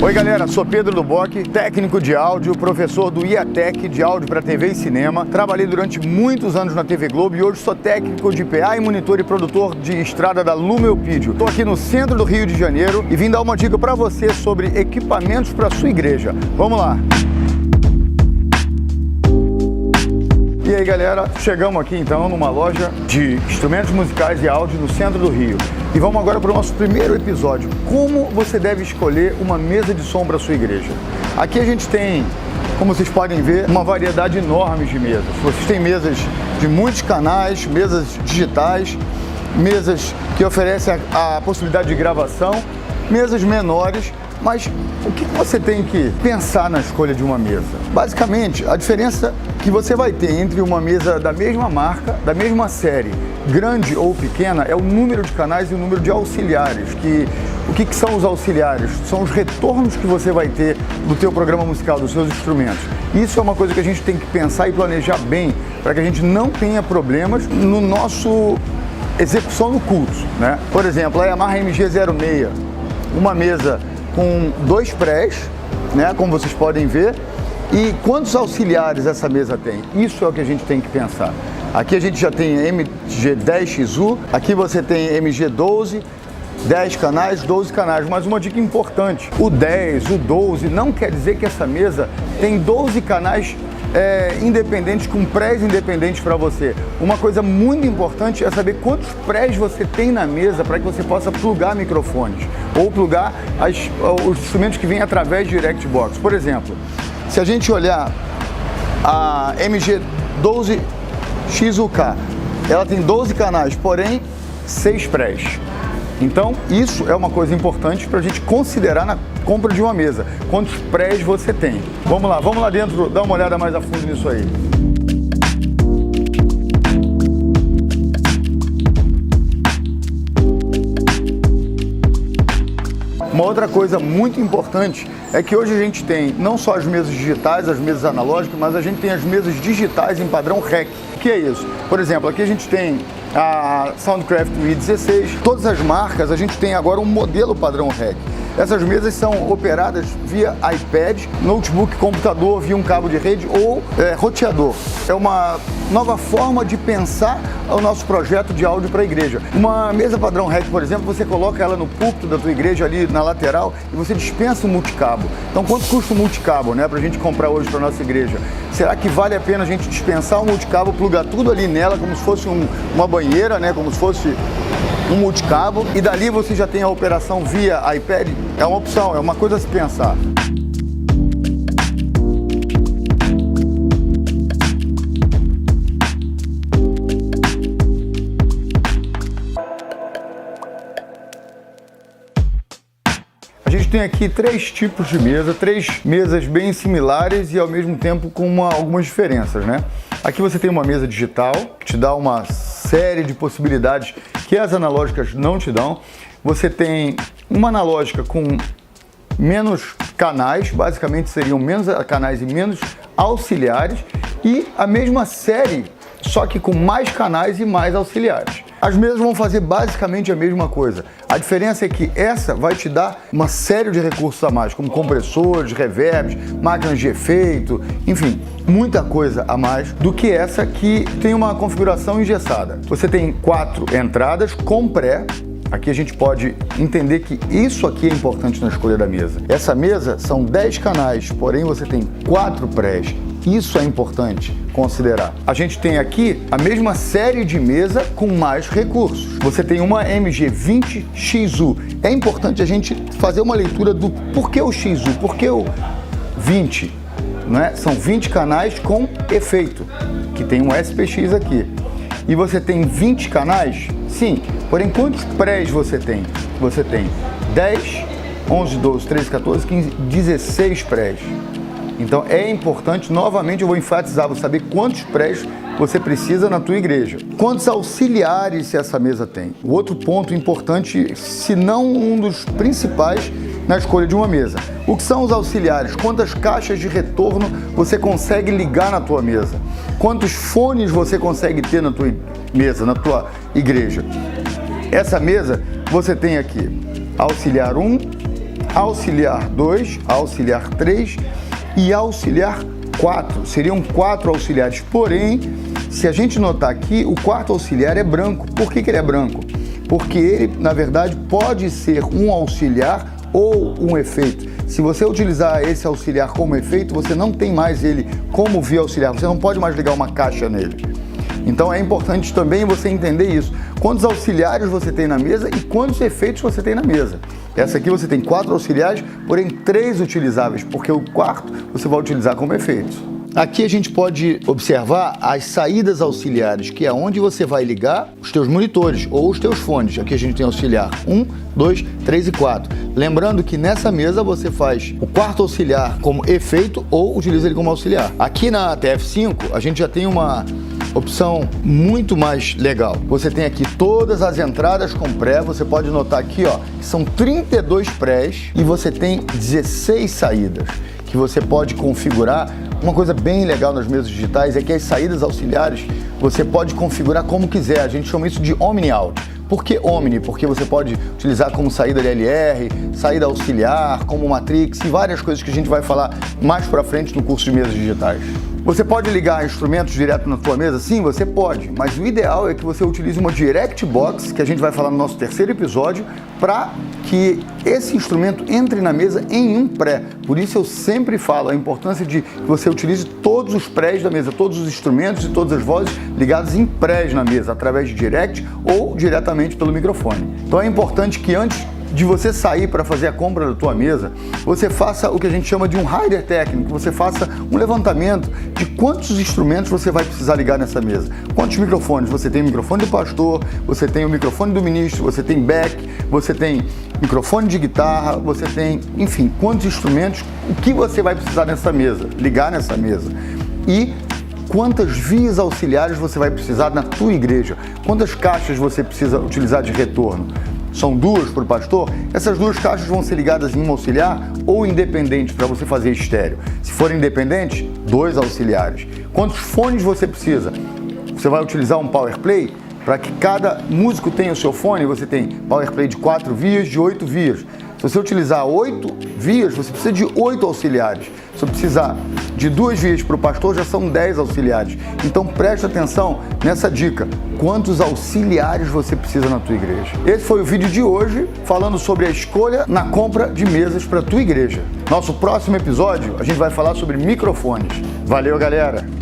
Oi galera, sou Pedro Duboc, técnico de áudio, professor do IATEC de áudio para TV e cinema. Trabalhei durante muitos anos na TV Globo e hoje sou técnico de PA e monitor e produtor de estrada da Lumelpídio. Estou aqui no centro do Rio de Janeiro e vim dar uma dica para você sobre equipamentos para sua igreja. Vamos lá! E aí galera, chegamos aqui então numa loja de instrumentos musicais e áudio no centro do Rio. E vamos agora para o nosso primeiro episódio, como você deve escolher uma mesa de som para a sua igreja. Aqui a gente tem, como vocês podem ver, uma variedade enorme de mesas. Vocês têm mesas de muitos canais, mesas digitais, mesas que oferecem a possibilidade de gravação, mesas menores. Mas o que você tem que pensar na escolha de uma mesa? Basicamente, a diferença que você vai ter entre uma mesa da mesma marca, da mesma série, grande ou pequena, é o número de canais e o número de auxiliares. O que são os auxiliares? São os retornos que você vai ter do teu programa musical, dos seus instrumentos. Isso é uma coisa que a gente tem que pensar e planejar bem, para que a gente não tenha problemas no nosso execução no culto, né? Por exemplo, a Yamaha MG06, uma mesa com 2 prés, né, como vocês podem ver. E quantos auxiliares essa mesa tem? Isso é o que a gente tem que pensar. Aqui a gente já tem MG10XU, aqui você tem MG12, 10 canais, 12 canais, mas uma dica importante, o 10, o 12, não quer dizer que essa mesa tem 12 canais independentes, com prés independentes para você. Uma coisa muito importante é saber quantos prés você tem na mesa para que você possa plugar microfones ou plugar os instrumentos que vêm através de DirectBox. Por exemplo, se a gente olhar a MG12XUK, ela tem 12 canais, porém 6 prés. Então, isso é uma coisa importante para a gente considerar na compra de uma mesa. Quantos prés você tem? Vamos lá dentro, dar uma olhada mais a fundo nisso aí. Uma outra coisa muito importante é que hoje a gente tem não só as mesas digitais, as mesas analógicas, mas a gente tem as mesas digitais em padrão REC. O que é isso? Por exemplo, aqui a gente tem a Soundcraft i16, todas as marcas a gente tem agora um modelo padrão REC. Essas mesas são operadas via iPad, notebook, computador, via um cabo de rede ou roteador. É uma nova forma de pensar o nosso projeto de áudio para a igreja. Uma mesa padrão REC, por exemplo, você coloca ela no púlpito da tua igreja ali na lateral e você dispensa o multicabo. Então quanto custa o multicabo, né, para a gente comprar hoje para a nossa igreja? Será que vale a pena a gente dispensar o multicabo, plugar tudo ali nela como se fosse uma banheira, né, como se fosse um multicabo, e dali você já tem a operação via iPad? É uma opção, é uma coisa a se pensar. A gente tem aqui 3 tipos de mesa, 3 mesas bem similares e ao mesmo tempo com algumas diferenças, né? Aqui você tem uma mesa digital, que te dá uma série de possibilidades que as analógicas não te dão. Você tem uma analógica com menos canais, basicamente seriam menos canais e menos auxiliares, e a mesma série, só que com mais canais e mais auxiliares. As mesas vão fazer basicamente a mesma coisa. A diferença é que essa vai te dar uma série de recursos a mais, como compressores, reverbs, máquinas de efeito, enfim, muita coisa a mais do que essa que tem uma configuração engessada. Você tem 4 entradas com pré. Aqui a gente pode entender que isso aqui é importante na escolha da mesa. Essa mesa são 10 canais, porém você tem 4 prés. Isso é importante considerar. A gente tem aqui a mesma série de mesa com mais recursos. Você tem uma MG20XU. É importante a gente fazer uma leitura do porquê o XU, porquê o 20, né? São 20 canais com efeito, que tem um SPX aqui. E você tem 20 canais? Sim. Porém, quantos prés você tem? Você tem 10, 11, 12, 13, 14, 15, 16 prés. Então é importante, novamente eu vou enfatizar, você saber quantos prés você precisa na tua igreja. Quantos auxiliares essa mesa tem? O outro ponto importante, se não um dos principais, na escolha de uma mesa. O que são os auxiliares? Quantas caixas de retorno você consegue ligar na tua mesa? Quantos fones você consegue ter na tua mesa, na tua igreja? Essa mesa você tem aqui auxiliar 1, auxiliar 2, auxiliar 3 e auxiliar 4. Seriam 4 auxiliares, porém, se a gente notar aqui, o quarto auxiliar é branco. Por que ele é branco? Porque ele, na verdade, pode ser um auxiliar ou um efeito. Se você utilizar esse auxiliar como efeito, você não tem mais ele como via auxiliar, você não pode mais ligar uma caixa nele. Então é importante também você entender isso. Quantos auxiliares você tem na mesa e quantos efeitos você tem na mesa. Essa aqui você tem 4 auxiliares, porém 3 utilizáveis, porque o quarto você vai utilizar como efeito. Aqui a gente pode observar as saídas auxiliares, que é onde você vai ligar os teus monitores ou os teus fones. Aqui a gente tem auxiliar 1, 2, 3 e 4. Lembrando que nessa mesa você faz o quarto auxiliar como efeito ou utiliza ele como auxiliar. Aqui na TF5 a gente já tem uma opção muito mais legal. Você tem aqui todas as entradas com pré, você pode notar aqui, ó, que são 32 prés e você tem 16 saídas que você pode configurar. Uma coisa bem legal nas mesas digitais é que as saídas auxiliares você pode configurar como quiser. A gente chama isso de Omni-Out. Por que Omni? Porque você pode utilizar como saída LLR, saída auxiliar, como Matrix e várias coisas que a gente vai falar mais pra frente no curso de mesas digitais. Você pode ligar instrumentos direto na tua mesa? Sim, você pode, mas o ideal é que você utilize uma Direct Box, que a gente vai falar no nosso terceiro episódio, para que esse instrumento entre na mesa em um pré. Por isso eu sempre falo a importância de que você utilize todos os prés da mesa, todos os instrumentos e todas as vozes ligados em prés na mesa, através de Direct ou diretamente pelo microfone. Então é importante que antes de você sair para fazer a compra da tua mesa, você faça o que a gente chama de um rider técnico, você faça um levantamento de quantos instrumentos você vai precisar ligar nessa mesa. Quantos microfones? Você tem o microfone do pastor, você tem o microfone do ministro, você tem back, você tem microfone de guitarra, você tem, enfim, quantos instrumentos, o que você vai precisar nessa mesa, ligar nessa mesa. E quantas vias auxiliares você vai precisar na tua igreja, quantas caixas você precisa utilizar de retorno. São 2 para o pastor, essas 2 caixas vão ser ligadas em uma auxiliar ou independente para você fazer estéreo. Se for independente, 2 auxiliares. Quantos fones você precisa? Você vai utilizar um PowerPlay? Para que cada músico tenha o seu fone, você tem PowerPlay de 4 vias, de 8 vias. Se você utilizar 8 vias, você precisa de 8 auxiliares. Se você precisar de 2 vias para o pastor, já são 10 auxiliares. Então preste atenção nessa dica. Quantos auxiliares você precisa na tua igreja? Esse foi o vídeo de hoje, falando sobre a escolha na compra de mesas para a tua igreja. Nosso próximo episódio, a gente vai falar sobre microfones. Valeu, galera!